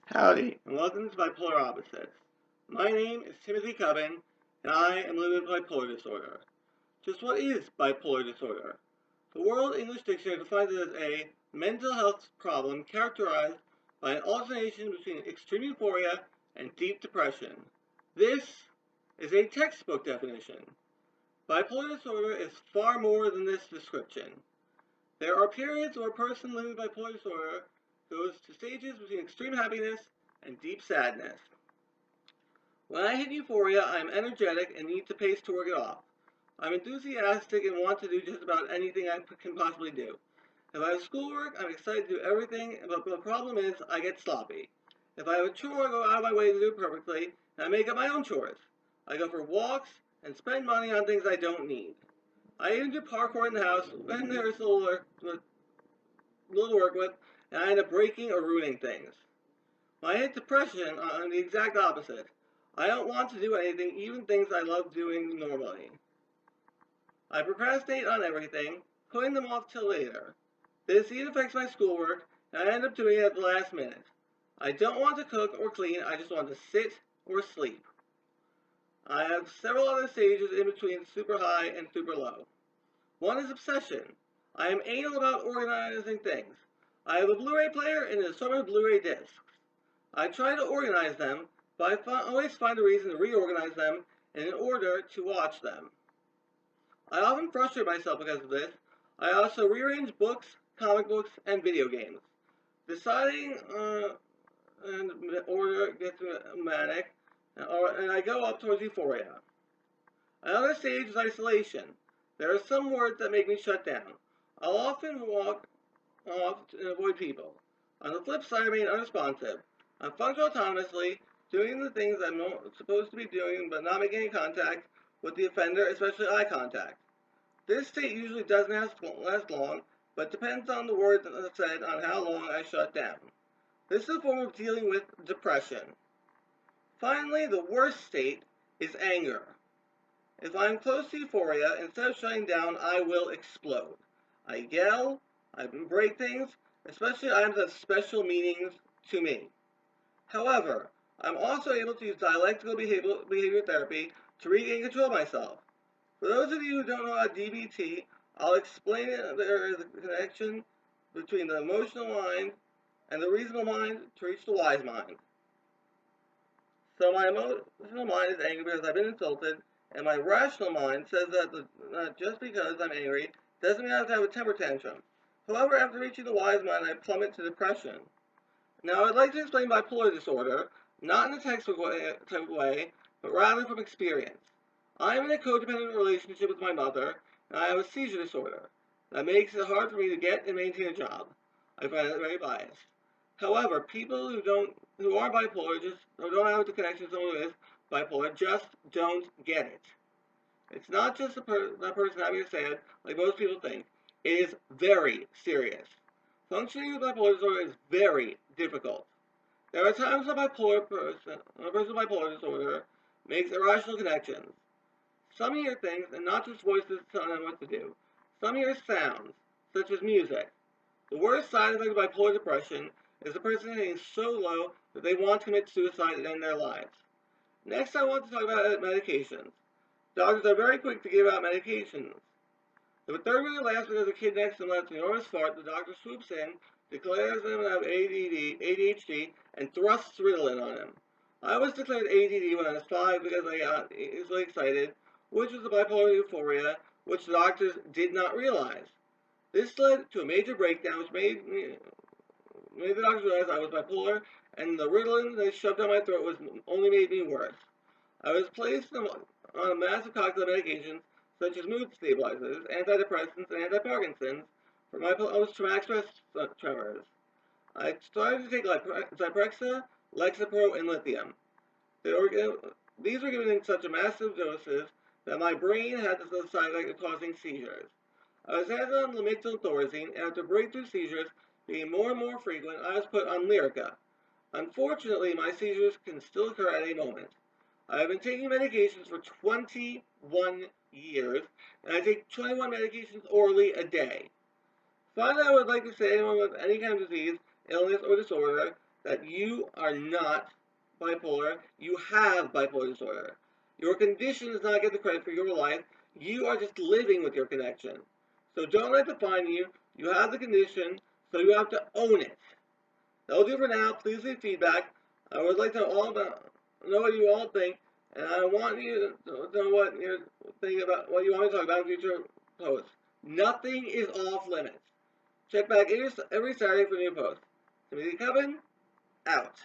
Howdy, and welcome to Bipolar Opposites. My name is Timothy Cubbin, and I am living with bipolar disorder. Just what is bipolar disorder? The World English Dictionary defines it as a mental health problem characterized by an alternation between extreme euphoria and deep depression. This is a textbook definition. Bipolar disorder is far more than this description. There are periods where a person living with bipolar disorder goes to stages between extreme happiness and deep sadness. When I hit euphoria, I am energetic and need to pace to work it off. I'm enthusiastic and want to do just about anything I can possibly do. If I have schoolwork, I'm excited to do everything, but the problem is I get sloppy. If I have a chore, I go out of my way to do it perfectly, and I make up my own chores. I go for walks and spend money on things I don't need. I even do parkour in the house when there's little to work with, and I end up breaking or ruining things. When I hit depression, I'm the exact opposite. I don't want to do anything, even things I love doing normally. I procrastinate on everything, putting them off till later. This even affects my schoolwork, and I end up doing it at the last minute. I don't want to cook or clean, I just want to sit or sleep. I have several other stages in between super high and super low. One is obsession. I am anal about organizing things. I have a Blu-ray player and an assortment of Blu-ray discs. I try to organize them, but always find a reason to reorganize them in order to watch them. I often frustrate myself because of this. I also rearrange books, comic books, and video games. Deciding in order gets manic, and I go up towards euphoria. Another stage is isolation. There are some words that make me shut down. I'll often walk off and avoid people. On the flip side, I remain unresponsive. I'm functional autonomously, doing the things I'm not supposed to be doing, but not making any contact with the offender, especially eye contact. This state usually doesn't last long, but depends on the words said on how long I shut down. This is a form of dealing with depression. Finally, the worst state is anger. If I'm close to euphoria, instead of shutting down, I will explode. I yell, I break things, especially items that have special meanings to me. However, I'm also able to use dialectical behavior therapy to regain control of myself. For those of you who don't know about DBT, I'll explain it. There is a connection between the emotional mind and the reasonable mind to reach the wise mind. So my emotional mind is angry because I've been insulted, and my rational mind says that just because I'm angry doesn't mean I have to have a temper tantrum. However, after reaching the wise mind, I plummet to depression. Now, I'd like to explain bipolar disorder, not in a textbook type of way, but rather from experience. I am in a codependent relationship with my mother, and I have a seizure disorder. That makes it hard for me to get and maintain a job. I find it very biased. However, people who are bipolar or don't have the connection to someone who is bipolar just don't get it. It's not just that person having a sad, like most people think. It is very serious. Functioning with bipolar disorder is very difficult. There are times when a person with bipolar disorder makes irrational connections. Some hear things and not just voices telling them what to do. Some hear sounds, such as music. The worst side effect of bipolar depression is the person getting so low that they want to commit suicide and end their lives. Next, I want to talk about medications. Doctors are very quick to give out medications. If a third grader laughs because a kid next to him lets an enormous fart, the doctor swoops in, declares them to have ADHD, and thrusts Ritalin on him. I was declared ADD when I was 5 because I got easily excited, which was the bipolar euphoria, which the doctors did not realize. This led to a major breakdown, which made the doctors realize I was bipolar, and the Ritalin they shoved down my throat only made me worse. I was placed on a massive cocktail of medications such as mood stabilizers, antidepressants, and anti-Parkinson's for my post-traumatic stress tremors. I started to take Zyprexa, Lexapro, and lithium. These were given in such a massive doses that my brain had the side effect of causing seizures. I was added on Lamictal and Thorazine, and after breakthrough seizures being more and more frequent, I was put on Lyrica. Unfortunately, my seizures can still occur at any moment. I have been taking medications for 21 years, and I take 21 medications orally a day. Finally, I would like to say anyone with any kind of disease, illness, or disorder that you are not bipolar. You have bipolar disorder. Your condition does not get the credit for your life. You are just living with your connection. So don't let it define you. You have the condition, so you have to own it. That'll do for now. Please leave feedback. I would like to know what you all think, and I want you to know what you're thinking about, what you want to talk about in future posts. Nothing is off limits. Check back every Saturday for new posts. Timothy Coven, out.